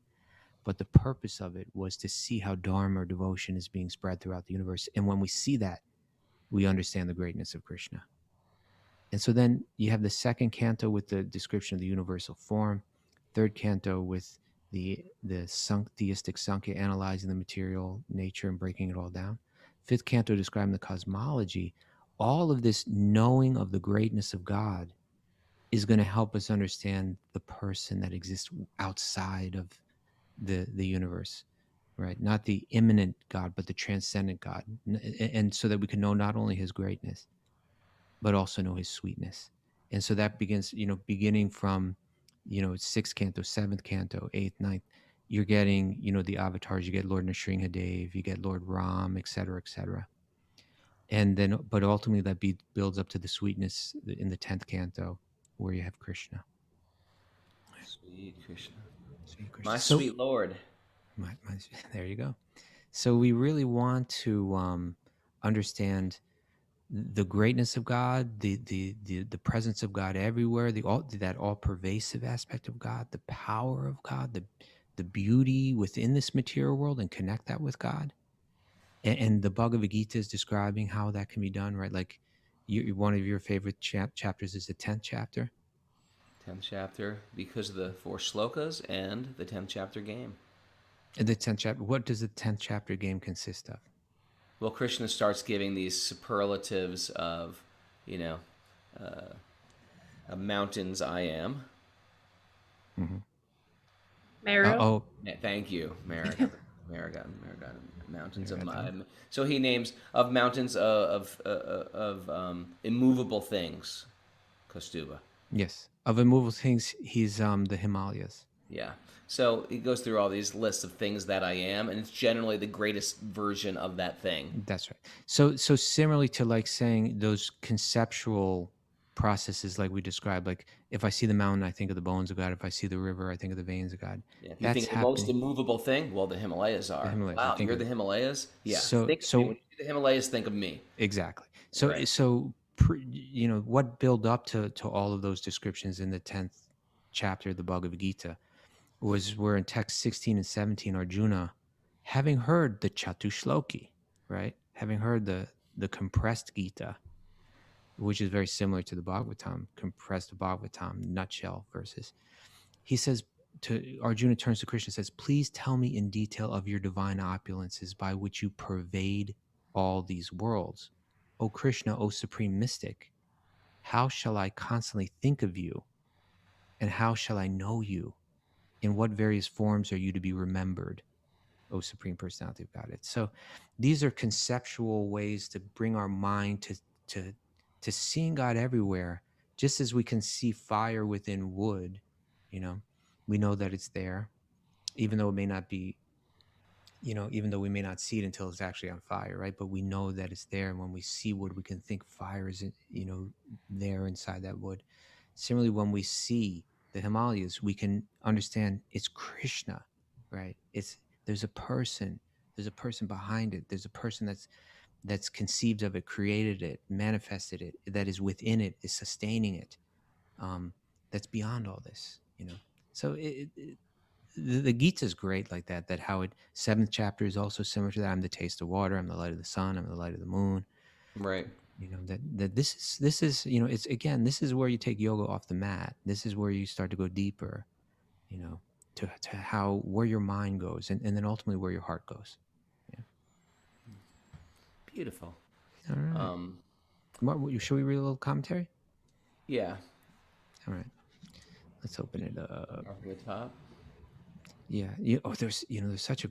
but the purpose of it was to see how dharma or devotion is being spread throughout the universe. And when we see that, we understand the greatness of Krishna. And so then you have the 2nd canto with the description of the universal form, 3rd canto with the theistic Sankhya analyzing the material nature and breaking it all down. 5th canto describing the cosmology. All of this knowing of the greatness of God is going to help us understand the person that exists outside of the universe, right? Not the immanent God, but the transcendent God. And so that we can know not only his greatness, but also know his sweetness. And so that begins, beginning from, 6th canto, 7th canto, 8th, 9th, you're getting, the avatars, you get Lord Nrsimhadev, you get Lord Ram, et cetera, et cetera. And then, but ultimately that builds up to the sweetness in the 10th canto where you have Krishna. Sweet Krishna. Sweet Krishna. My sweet Lord. There you go. So we really want to understand the greatness of God, the presence of God everywhere, that all-pervasive aspect of God, the power of God, the beauty within this material world, and connect that with God. And the Bhagavad Gita is describing how that can be done, right? Like one of your favorite chapters is the 10th chapter. 10th chapter, because of the 4 shlokas and the 10th chapter game. In the 10th chapter, what does the 10th chapter game consist of? Well, Krishna starts giving these superlatives of, you know, of mountains I am. Meru. Oh, Thank you, Mara. Mountains of so he names of mountains of immovable things, Kaustubha. yes. Of immovable things, he's the Himalayas. Yeah. So he goes through all these lists of things that I am, and it's generally the greatest version of that thing. That's right. So similarly to like saying those conceptual processes like we described, like if I see the mountain, I think of the bones of God. If I see the river, I think of the veins of God. Yeah. If you That's think of the most happening. immovable thing, well, the Himalayas The are. Himalayas. I Wow, think you're of the Himalayas? Yeah. so Think of me. When you see the Himalayas, think of me. exactly. So Right. you know what built up to all of those descriptions in the 10th chapter of the Bhagavad Gita was where in text 16 and 17 Arjuna, having heard the Chatushloki, right, having heard the compressed Gita, which is very similar to the Bhagavatam, compressed Bhagavatam, nutshell verses. He says to Arjuna, turns to Krishna and says, please tell me in detail of your divine opulences by which you pervade all these worlds. O Krishna, O supreme mystic, how shall I constantly think of you? And how shall I know you? In what various forms are you to be remembered, O Supreme Personality of Godhead? So these are conceptual ways to bring our mind to seeing God everywhere, just as we can see fire within wood. You know, we know that it's there, even though it may not be, you know, even though we may not see it until it's actually on fire, right? But we know that it's there. And when we see wood, we can think fire is, you know, there inside that wood. Similarly, when we see the Himalayas, we can understand it's Krishna, right? There's a person behind it. There's a person that's conceived of it, created it, manifested it, that is within it, is sustaining it. That's beyond all this, you know. So the Gita is great like that. That how it 7th chapter is also similar to that. I'm the taste of water. I'm the light of the sun. I'm the light of the moon. Right. You know that this is you know, it's again, this is where you take yoga off the mat. This is where you start to go deeper, you know, to how where your mind goes and then ultimately where your heart goes. Yeah. Beautiful. All right. Mark, should we read a little commentary? Yeah. All right. Let's open it up. Off the top. Yeah. There's such a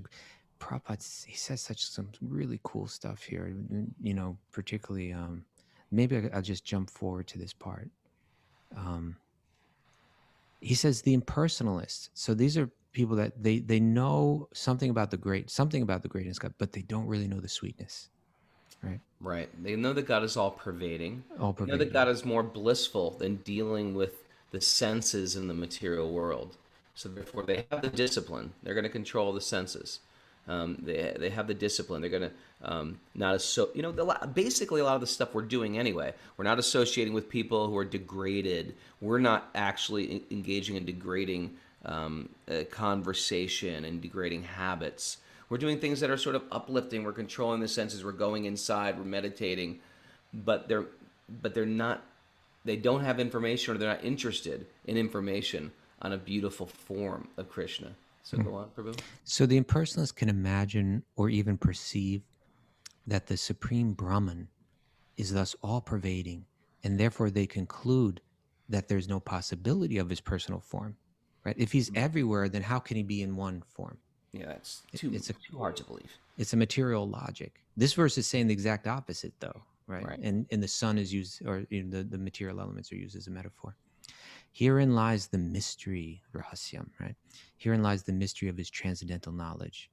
Prabhupada, he says some really cool stuff here, you know, particularly, maybe I'll just jump forward to this part. He says the impersonalists. So these are people that they know something about the greatness of God, but they don't really know the sweetness, right? Right. They know that God is all pervading. All They know that pervading. God is more blissful than dealing with the senses in the material world. So therefore, they have the discipline. They're going to control the senses. They have the discipline. They're going to basically a lot of the stuff we're doing anyway. We're not associating with people who are degraded. We're not actually engaging in degrading conversation and degrading habits. We're doing things that are sort of uplifting. We're controlling the senses. We're going inside. We're meditating, but they're not. They don't have information, or they're not interested in information on a beautiful form of Krishna. So go on, Prabhu. So the impersonalists can imagine or even perceive that the supreme Brahman is thus all pervading, and therefore they conclude that there's no possibility of his personal form, right? If he's everywhere, then how can he be in one form? Yeah, that's too hard to believe. It's a material logic. This verse is saying the exact opposite, though, right? Right. And the sun is used, or the material elements are used as a metaphor. Herein lies the mystery, rahasyam, right? Herein lies the mystery of his transcendental knowledge.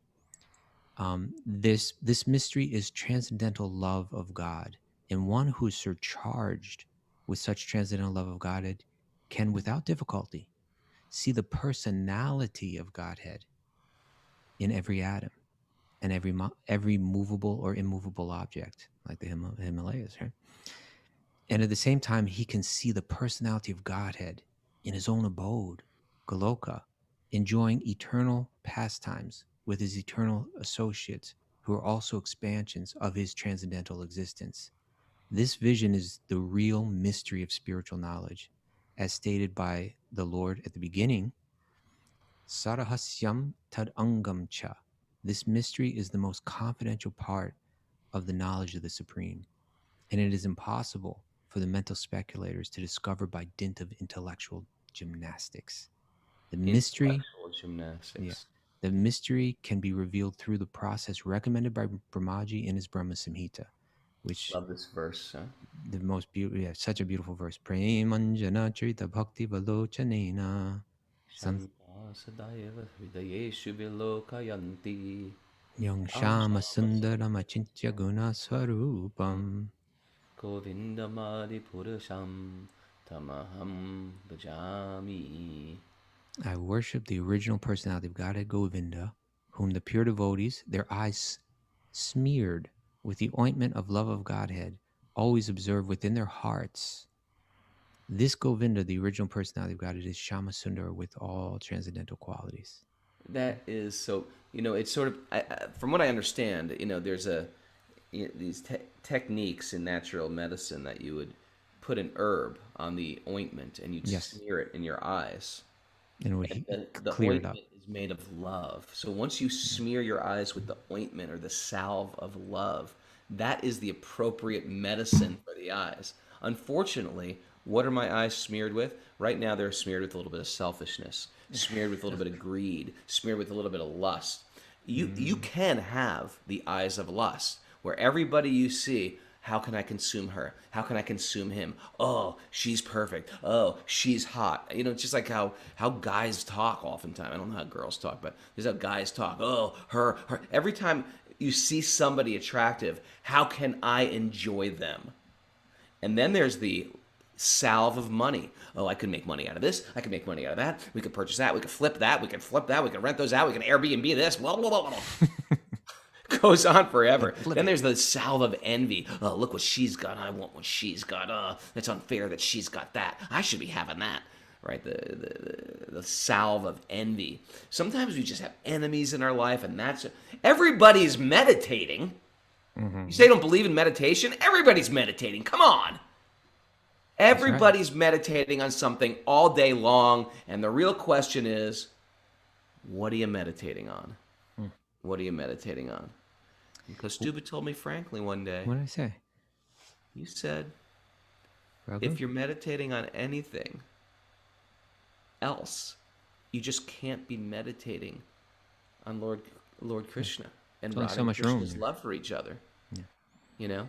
This mystery is transcendental love of God, and one who is surcharged with such transcendental love of Godhead can, without difficulty, see the personality of Godhead in every atom and every movable or immovable object, like the Himalayas, right? And at the same time, he can see the personality of Godhead in his own abode, Goloka, enjoying eternal pastimes with his eternal associates, who are also expansions of his transcendental existence. This vision is the real mystery of spiritual knowledge, as stated by the Lord at the beginning. Sarahasyam tad angam cha. This mystery is the most confidential part of the knowledge of the Supreme, and it is impossible for the mental speculators to discover by dint of intellectual gymnastics. The mystery, Intellectual gymnastics. the mystery can be revealed through the process recommended by Brahmaji in his Brahma Samhita, which Love this verse. Huh? the most beautiful, such a beautiful verse. Premanjana Trita Bhakti Valochanena. Sadaiva hridayeshu vilokayanti. Yang Shama Sundaram Achintya Guna Swarupam. Govindamadi Purusham Tamaham Bhajami. I worship the original personality of Godhead Govinda, whom the pure devotees, their eyes smeared with the ointment of love of Godhead, always observe within their hearts. This Govinda, the original personality of Godhead, is Shama Sundar with all transcendental qualities. That is so. It's sort of from what I understand. There's these techniques in natural medicine that you would put an herb on the ointment and you'd smear it in your eyes. And the clear ointment it up. is made of love. So once you smear your eyes with the ointment or the salve of love, that is the appropriate medicine for the eyes. Unfortunately, what are my eyes smeared with? Right now, they're smeared with a little bit of selfishness, smeared with a little bit of greed, smeared with a little bit of lust. You can have the eyes of lust, where everybody you see, how can I consume her? How can I consume him? Oh, she's perfect. Oh, she's hot. It's just like how guys talk oftentimes. I don't know how girls talk, but this is how guys talk. Oh, her. Every time you see somebody attractive, how can I enjoy them? And then there's the salve of money. Oh, I could make money out of this. I could make money out of that. We could purchase that. We could flip that. We could flip that. We could rent those out. We can Airbnb this. Blah, blah, blah, blah. Goes on forever. Then there's the salve of envy. Oh, look what she's got. I want what she's got. It's unfair that she's got that. I should be having that. Right? The salve of envy. Sometimes we just have enemies in our life, and everybody's meditating. Mm-hmm. You say you don't believe in meditation? Everybody's meditating. Come on. Everybody's meditating on something all day long, and the real question is, what are you meditating on? What are you meditating on? And Kaustubha told me frankly one day. What did I say? You said, Raghu? If you're meditating on anything else, you just can't be meditating on Lord Krishna and Radha so much Krishna's room. Love for each other. Yeah.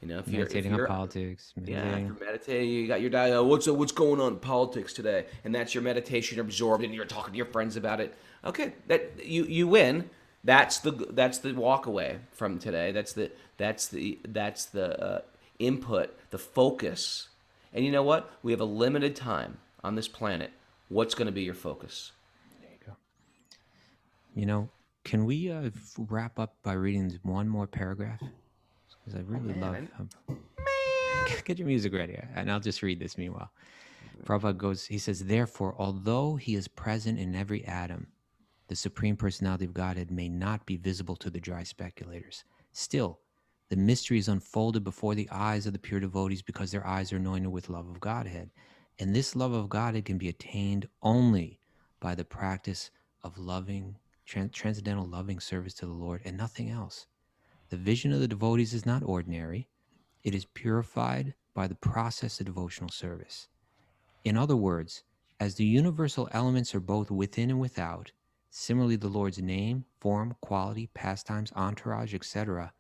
If Meditating you're on politics. if you're meditating, you got your diet. What's going on in politics today? And that's your meditation absorbed, and you're talking to your friends about it. Okay, that you win. That's the walk away from today. That's the input, the focus. And you know what? We have a limited time on this planet. What's going to be your focus? There you go. Can we wrap up by reading one more paragraph? Because I really love. Get your music ready, and I'll just read this meanwhile. Prabhupada he says, therefore, although he is present in every atom, the Supreme Personality of Godhead may not be visible to the dry speculators. Still, the mystery is unfolded before the eyes of the pure devotees because their eyes are anointed with love of Godhead. And this love of Godhead can be attained only by the practice of transcendental loving service to the Lord and nothing else. The vision of the devotees is not ordinary. It is purified by the process of devotional service. In other words, as the universal elements are both within and without, similarly the Lord's name, form, quality, pastimes, entourage, etc.,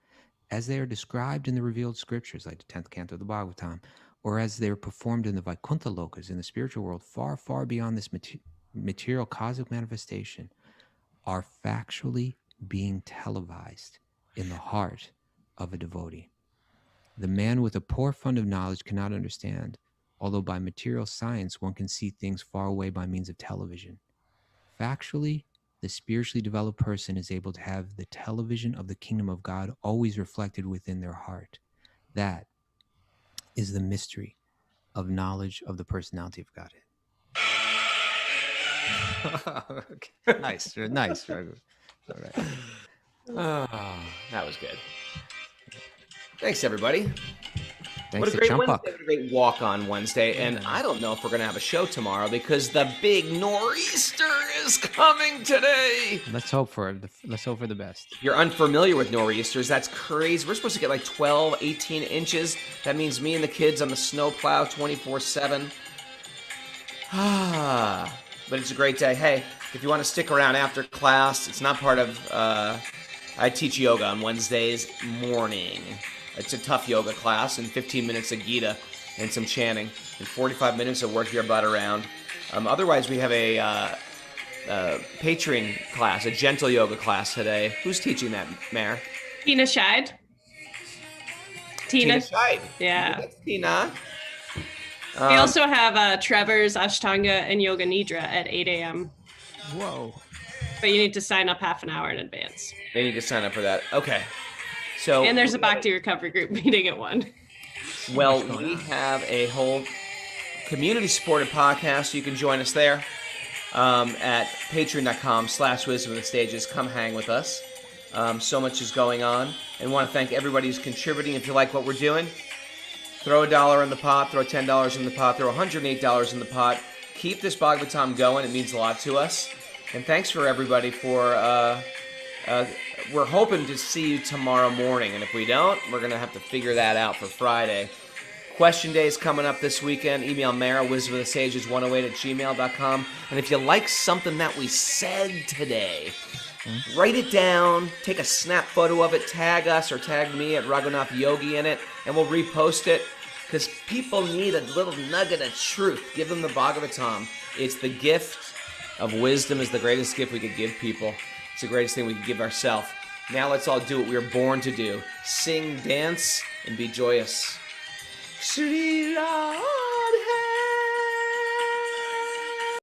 as they are described in the revealed scriptures, like the 10th canto of the Bhagavatam, or as they are performed in the Vaikuntha lokas, in the spiritual world, far, far beyond this material cosmic manifestation, are factually being televised in the heart of a devotee. The man with a poor fund of knowledge cannot understand, although by material science one can see things far away by means of television. Factually, the spiritually developed person is able to have the television of the kingdom of God always reflected within their heart. That is the mystery of knowledge of the personality of Godhead. Okay. Nice, Raghu. All right. Oh, that was good. Thanks, everybody. What a to great Champak. Wednesday, what a great walk on Wednesday. And I don't know if we're going to have a show tomorrow because the big nor'easter is coming today. Let's hope for the best. If you're unfamiliar with nor'easters, that's crazy. We're supposed to get like 12, 18 inches. That means me and the kids on the snow plow 24/7. But it's a great day. Hey, if you want to stick around after class, it's not part of... I teach yoga on Wednesdays morning. It's a tough yoga class and 15 minutes of Gita and some chanting and 45 minutes of work your butt around. Otherwise, we have a Patreon class, a gentle yoga class today. Who's teaching that, Mare? Tina Scheid. Tina. Scheid. Yeah. That's Tina. We also have Trevor's Ashtanga and Yoga Nidra at 8 a.m. Whoa. But you need to sign up half an hour in advance. They need to sign up for that. Okay. So And there's a Bhakti recovery group meeting at 1. Well, we have a whole community-supported podcast. You can join us there at patreon.com/wisdom of the stages. Come hang with us. So much is going on. And want to thank everybody who's contributing. If you like what we're doing, throw $1 in the pot, throw $10 in the pot, throw $108 in the pot. Keep this Bhagavatam going. It means a lot to us. And thanks for everybody for... we're hoping to see you tomorrow morning. And if we don't, we're going to have to figure that out for Friday. Question Day is coming up this weekend. Email Mara, wisdomofthesages108@gmail.com. And if you like something that we said today, write it down, take a snap photo of it, tag us or tag me at Raghunath Yogi in it, and we'll repost it. Because people need a little nugget of truth. Give them the Bhagavatam. It's the gift of wisdom is the greatest gift we could give people. It's the greatest thing we could give ourselves. Now let's all do what we were born to do. Sing, dance, and be joyous. Sri Ram.